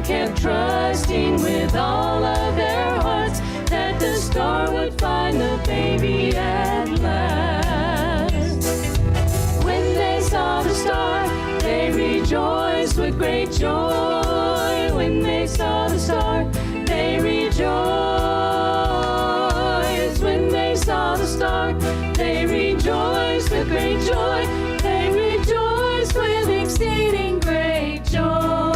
and kept trusting with all of their hearts that the star would find the baby at last. When they saw the star, they rejoiced with great joy. When they saw the star, they rejoiced. When they saw the star, they rejoiced with great joy. They rejoiced with exceeding great joy.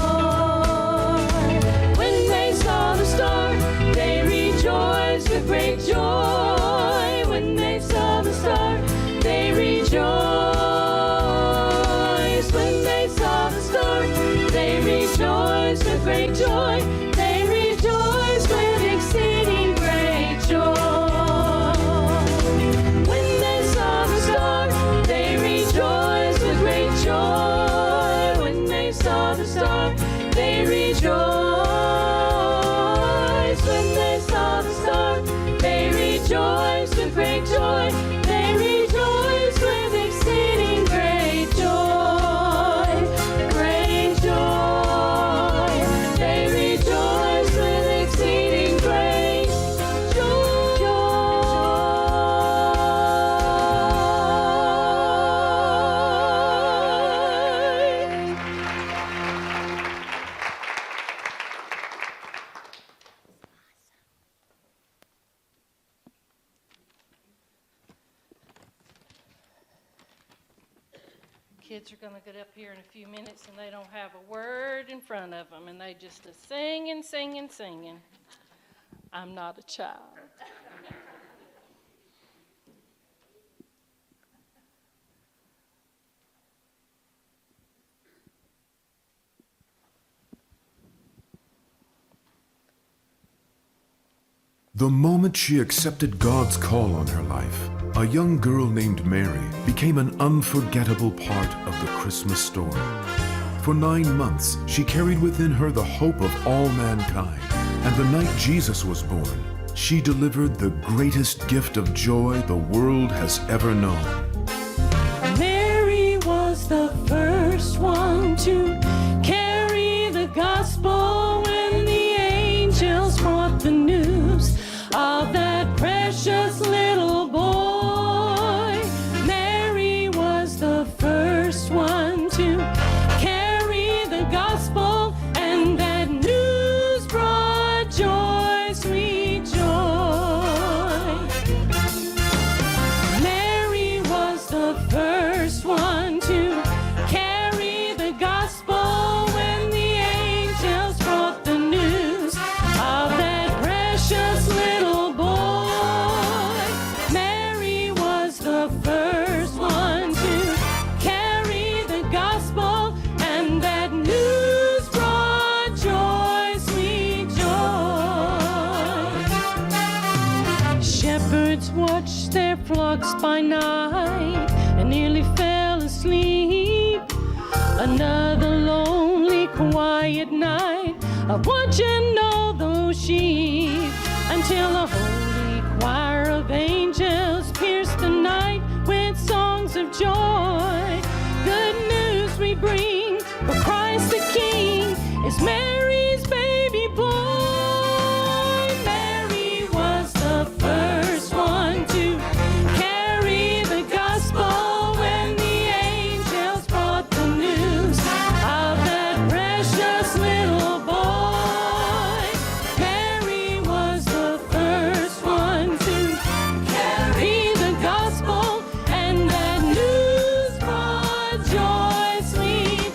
When they saw the star, they rejoiced with great joy. When they saw the star, they rejoiced. When they saw the star, they rejoiced with great joy. They rejoiced with exceeding great joy. When they saw the star, they rejoiced with great joy. When they saw the star, they rejoiced. When they saw the star, they rejoiced with great joy. They rejoiced with exceeding great joy. Great joy. They rejoiced with exceeding great joy. Kids are going to get up here in a few minutes and they don't have a word in front of them and they just are singing, singing, singing. I'm not a child. The moment she accepted God's call on her life, a young girl named Mary became an unforgettable part of the Christmas story. For 9 months, she carried within her the hope of all mankind. And the night Jesus was born, she delivered the greatest gift of joy the world has ever known. Mary was the first one to carry the gospel when the angels brought the news of that precious little boy. Mary was the first one to carry the gospel, and that news brought joy, sweet joy. Mary was the first one to carry the gospel when the angels brought the news of that precious little boy. Mary was the first one to carry the gospel, and that news brought joy, sweet joy. Shepherds watched their flocks by night and nearly fell asleep. Another lonely, quiet night of watching all those sheep, until a holy choir of angels pierced the night with songs of joy. Good news we bring, for Christ the King is Mary's baby boy. Mary was the first one to carry the gospel when the angels brought the news of that precious little boy. Mary was the first one to carry the gospel, and that news brought joy, sweet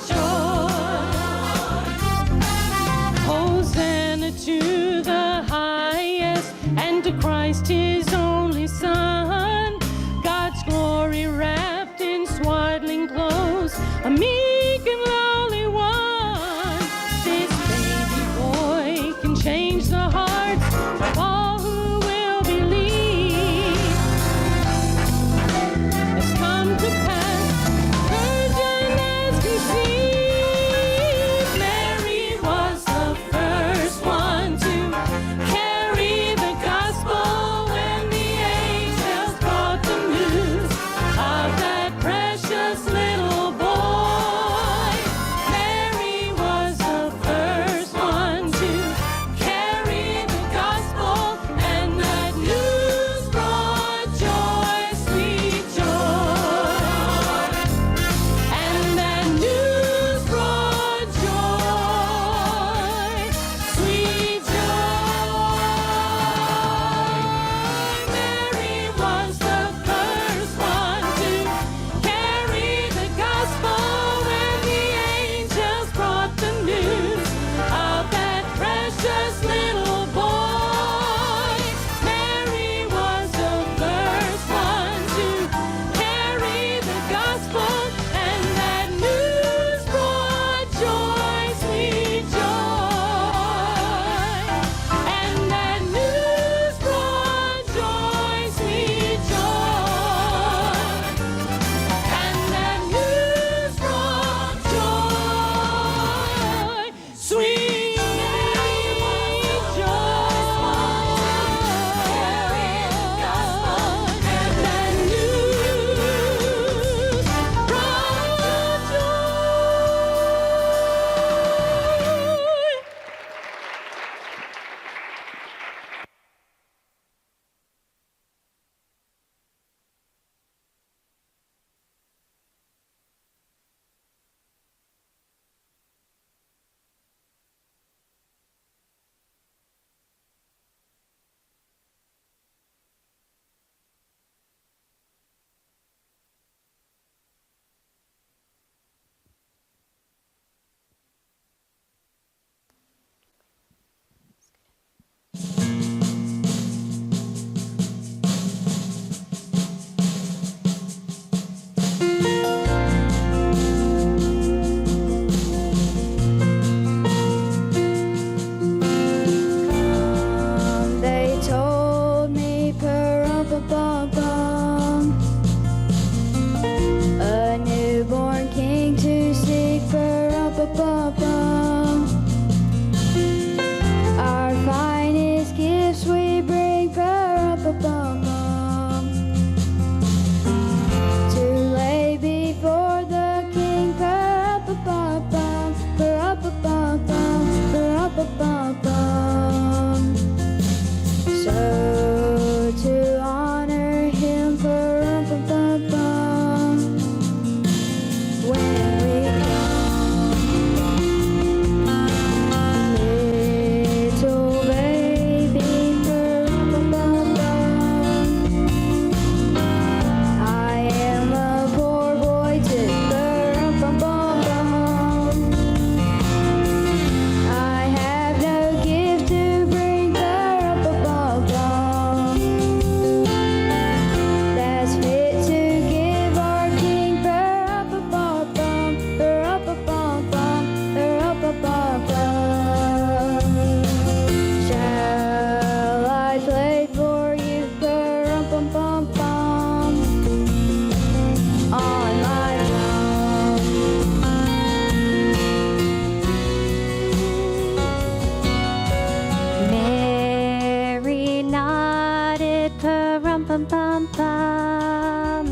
pum pum.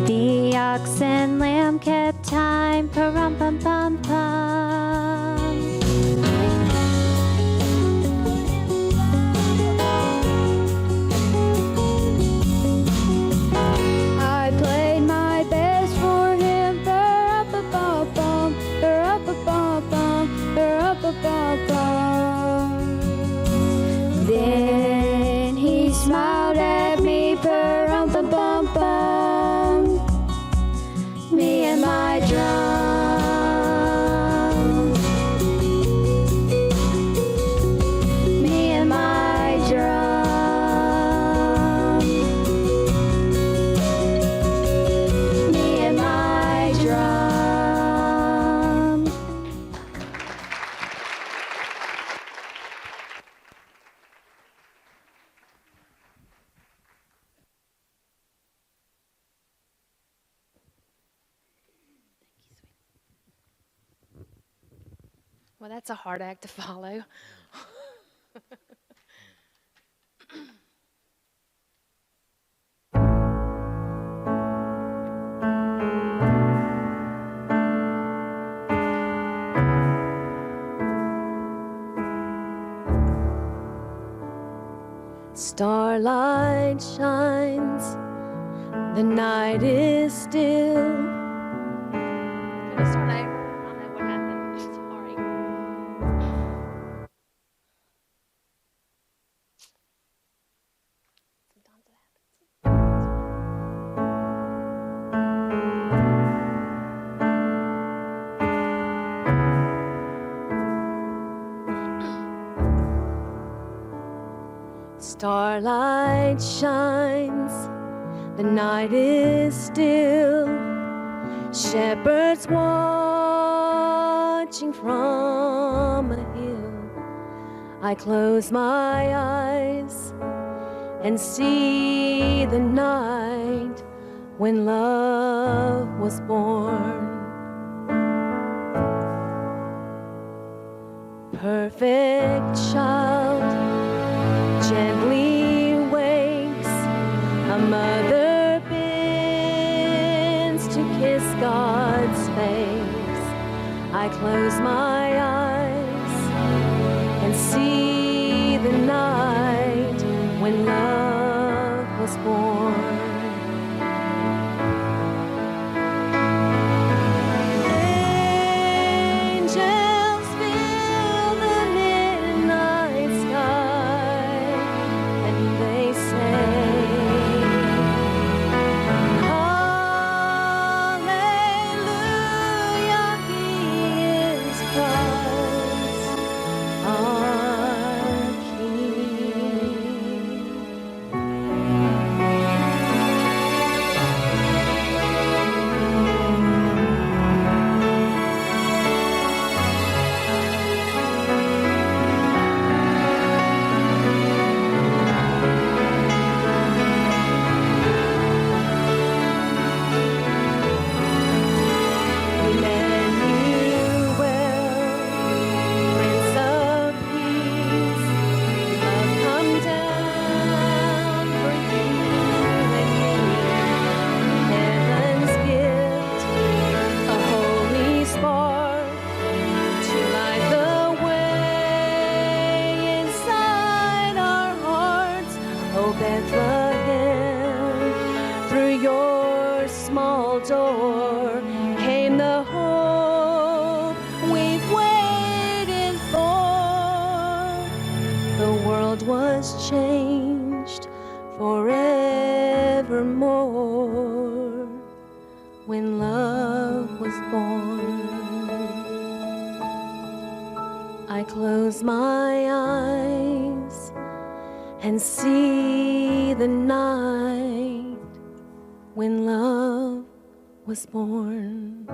The ox and lamb kept time, pa-rum pum pum pum. I played my best for him, pa-rum-pa-bum-bum, pa-rum-pa-bum-bum, pa-rum-pa-bum-bum. Then he smiled at me, pa-rum-pa-bum-bum, me and my drum, me and my drum, me and my drum. Well, that's a hard act to follow. Starlight shines, the night is still. Can we start over? I don't know what happened. Sorry. Sometimes it happens. Starlight shines, the night is still. Shepherds watching from a hill. I close my eyes and see the night when love was born. Perfect child gently wakes, a mother bends to kiss God's face. I close my eyes and see the night when love was born. Angels fill the midnight sky, and they say, Hallelujah, He is Christ, our King. Emmanuel, Prince of Peace, love come down for you and me. Heaven's gift, a holy spark to light the way inside our hearts. Oh, Bethlehem, through your small door came the hope we've waited for. The world was changed forevermore when love was born. I close my eyes and see the night when love was born.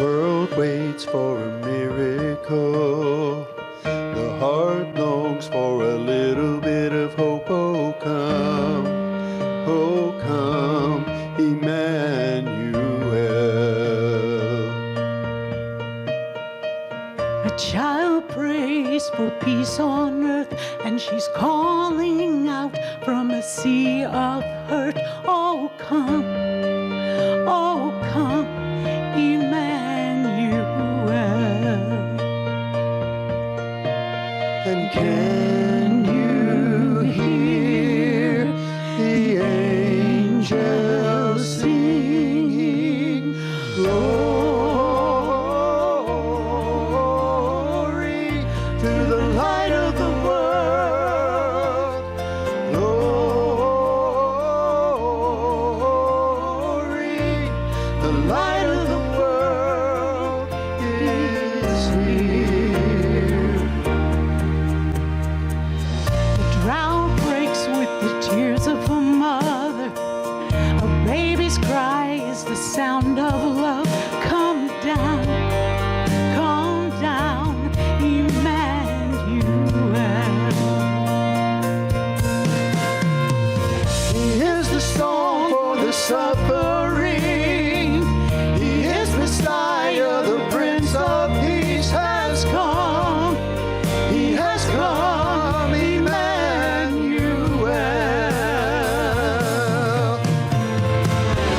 world waits for a miracle. The heart longs for a little bit of hope. Oh come, Emmanuel. A child prays for peace on earth, and she's calling out from a sea of hurt. Oh come, Emmanuel. And can you hear the angels singing? Glory to the light of the world. Glory, the light of the world is here. The drought breaks with the tears of a mother. A baby's cry is the sound of love. Come down, Emmanuel. He is the song for the suffering. He is Messiah, the Prince of Peace has come. He has come, Emmanuel.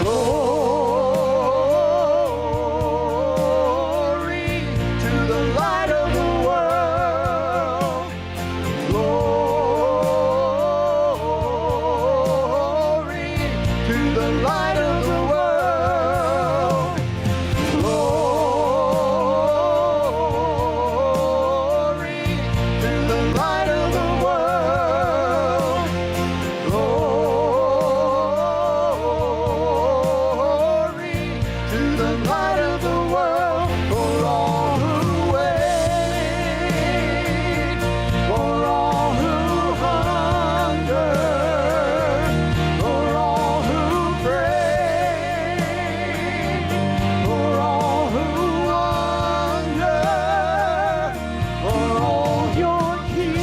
Glory to the light of the world. Glory to the light of the world. Glory to the light of the world. Glory to the light of the world. For all who wait, for all who hunger, for all who pray, for all who hunger, for all your King,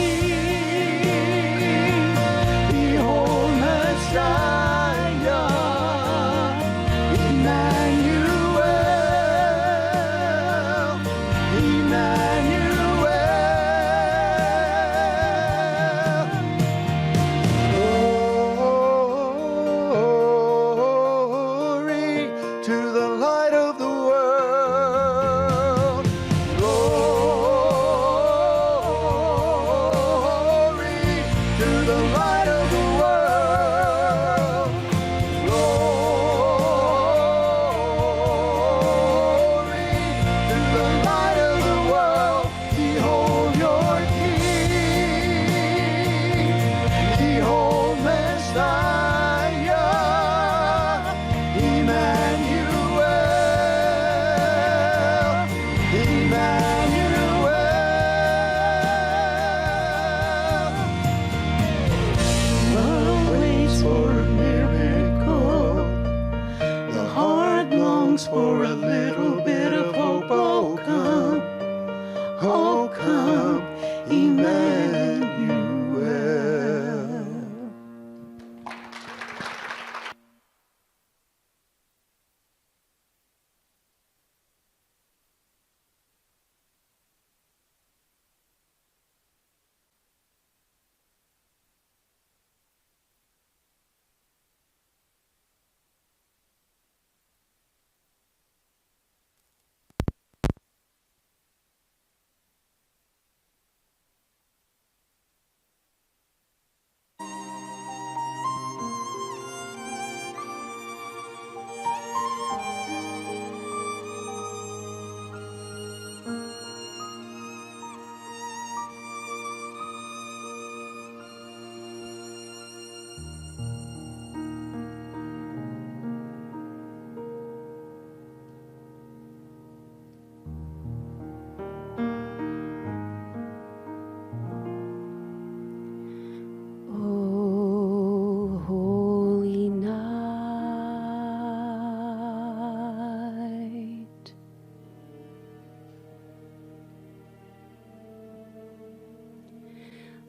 behold Messiah, Emmanuel, Glory to the light of the world. Glory to the light of the world. Glory to the light of the world. Behold your King. Behold Messiah, Emmanuel, Emmanuel.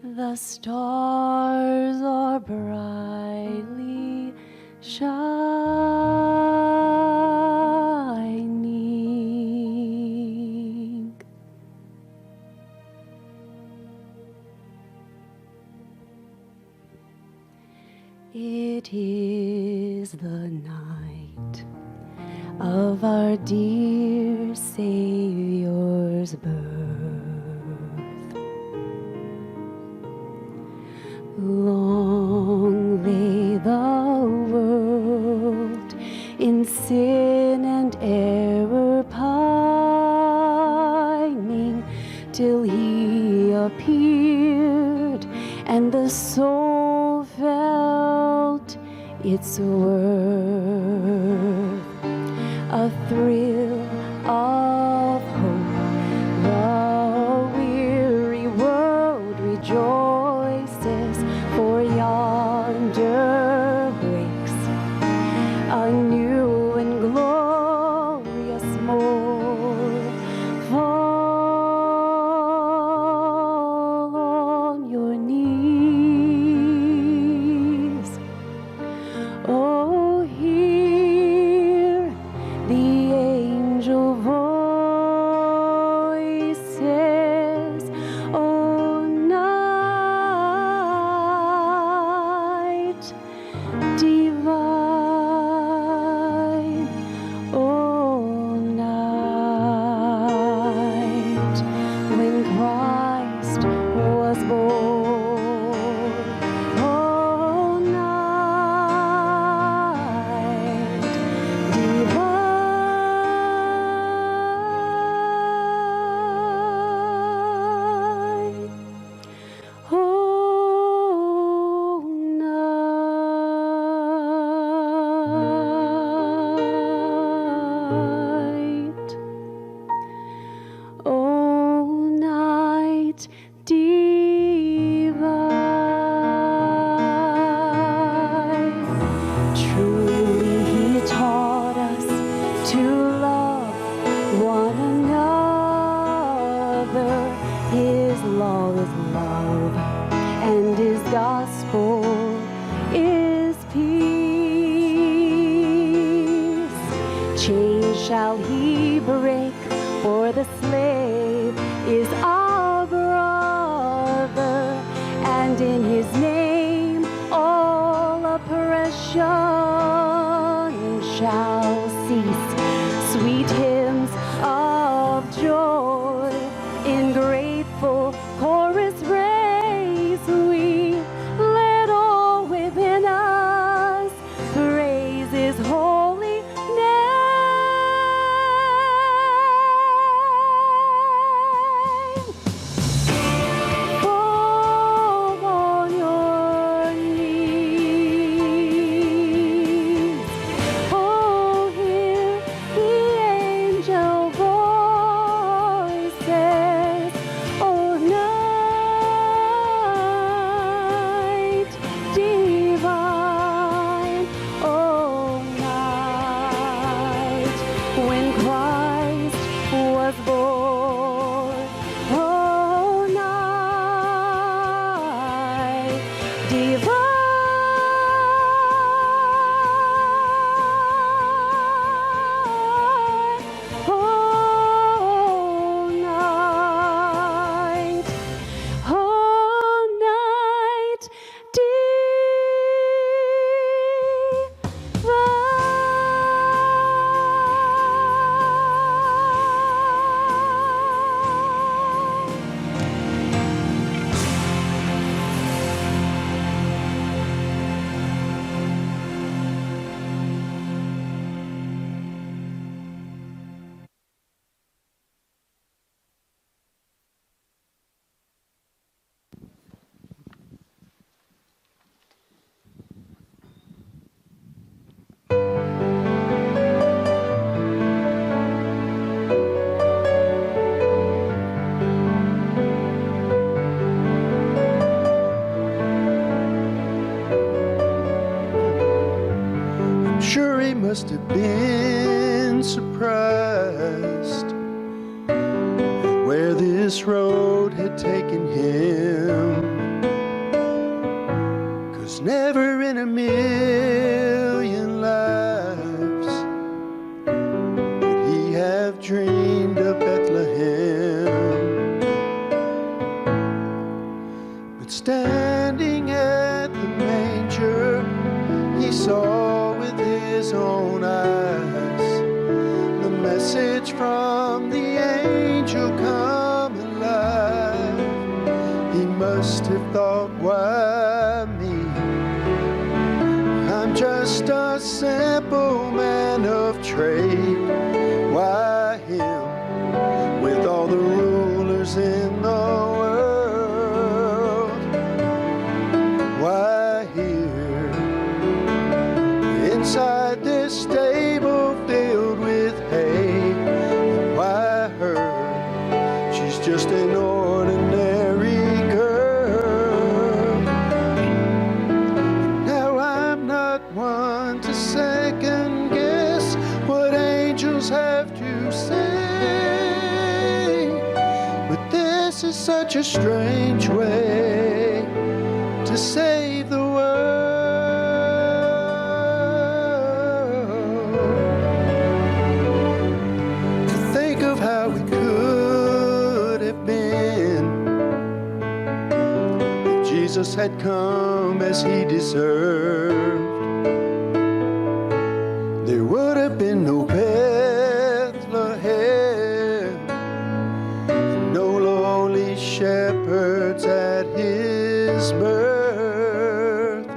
The stars are brightly shining. It is the night of our dear Savior's birth. Long lay the world in sin and error pining, till he appeared and the soul felt its worth. A thrill of hope, the weary world rejoices, for yonder breaks a new and glorious morn. Fall on your knees. Oh, hear the angel voices. Oh, night divine. Oh, night when Christ was born. Oh, night divine. Oh, night. Oh, night divine. Truly he taught us to love one another. His law is love, and his gospel is peace. Chains shall he break, for the slave is our brother, and in his name all oppression shall cease. Sweet hymns of joy in grateful chorus raise we, let all within us praise his holy name. Fall on your knees. Oh, hear the angel voices. Oh, night divine. Oh, night when Christ was born. Oh, night divine. Oh, night. Oh, night divine. I'm sure he must have been surprised at where this road had taken him. But standing at the manger, he saw with his own eyes the message from the angel come alive. He must have thought, why me? I'm just a simple man of trade. Why him with all the rulers in the world? Why here inside this stable filled with hay? Why her? She's just an ordinary girl. Now I'm not one to second guess what angels have to say, but this is such a strange way to save the world. To think of how it could have been if Jesus had come as he deserved. There would have been no Bethlehem, and no lonely shepherds at his birth.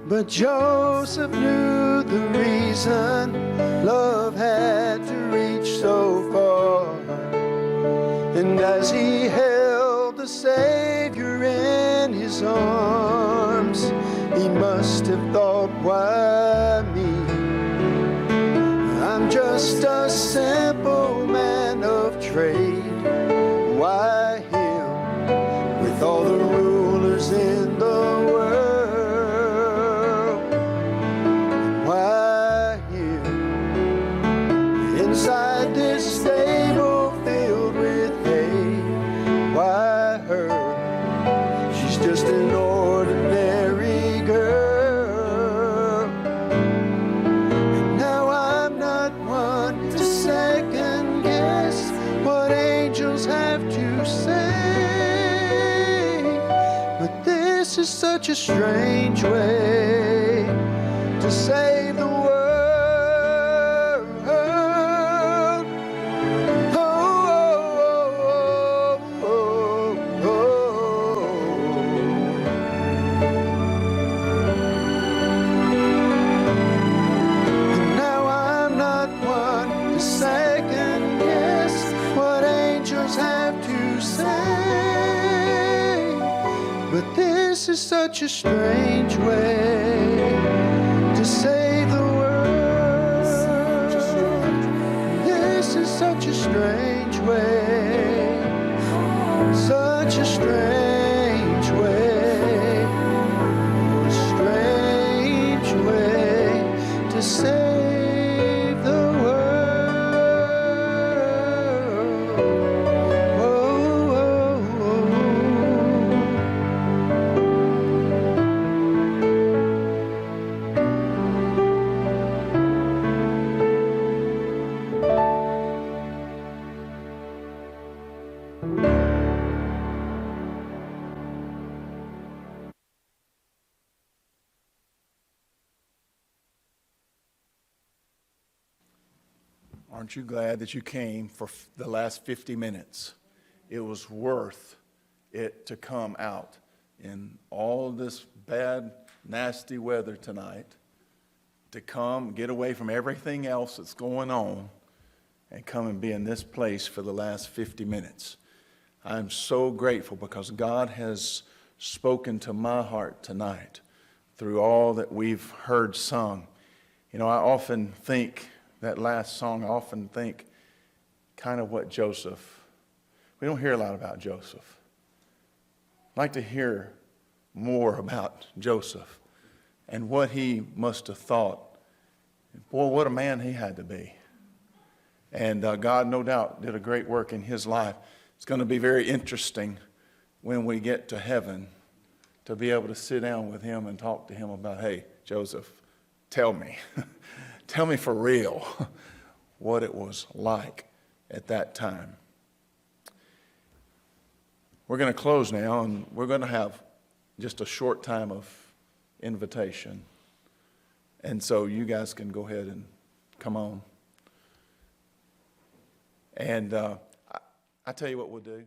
But Joseph knew the reason love had to reach so far, and as he held the Savior in his arms, he must have thought, why me? I'm just a simple man of trade. Why him with all the rulers in the world? Why him inside this stable filled with hay? Why her? She's just an ordinary girl. And now I'm not one to second guess what angels have to say, but this is such a strange way to save the world. Oh, oh, oh, oh, And now I'm not one to second guess what angels have to say, but this is such a strange way to save the world. This is such a strange way, such a strange way, strange way to save the world. Oh, oh, oh. Aren't you glad that you came for the last 50 minutes? It was worth it to come out in all this bad, nasty weather tonight, to come, get away from everything else that's going on, and come and be in this place for the last 50 minutes. I'm so grateful because God has spoken to my heart tonight through all that we've heard sung. You know, I often think, that last song, I often think kind of what Joseph, we don't hear a lot about Joseph. I'd like to hear more about Joseph and what he must have thought. Boy, what a man he had to be. And God, no doubt, did a great work in his life. It's going to be very interesting when we get to heaven to be able to sit down with him and talk to him about, hey, Joseph, tell me. Tell me for real what it was like at that time. We're going to close now, and we're going to have just a short time of invitation. And so you guys can go ahead and come on. And I tell you what we'll do.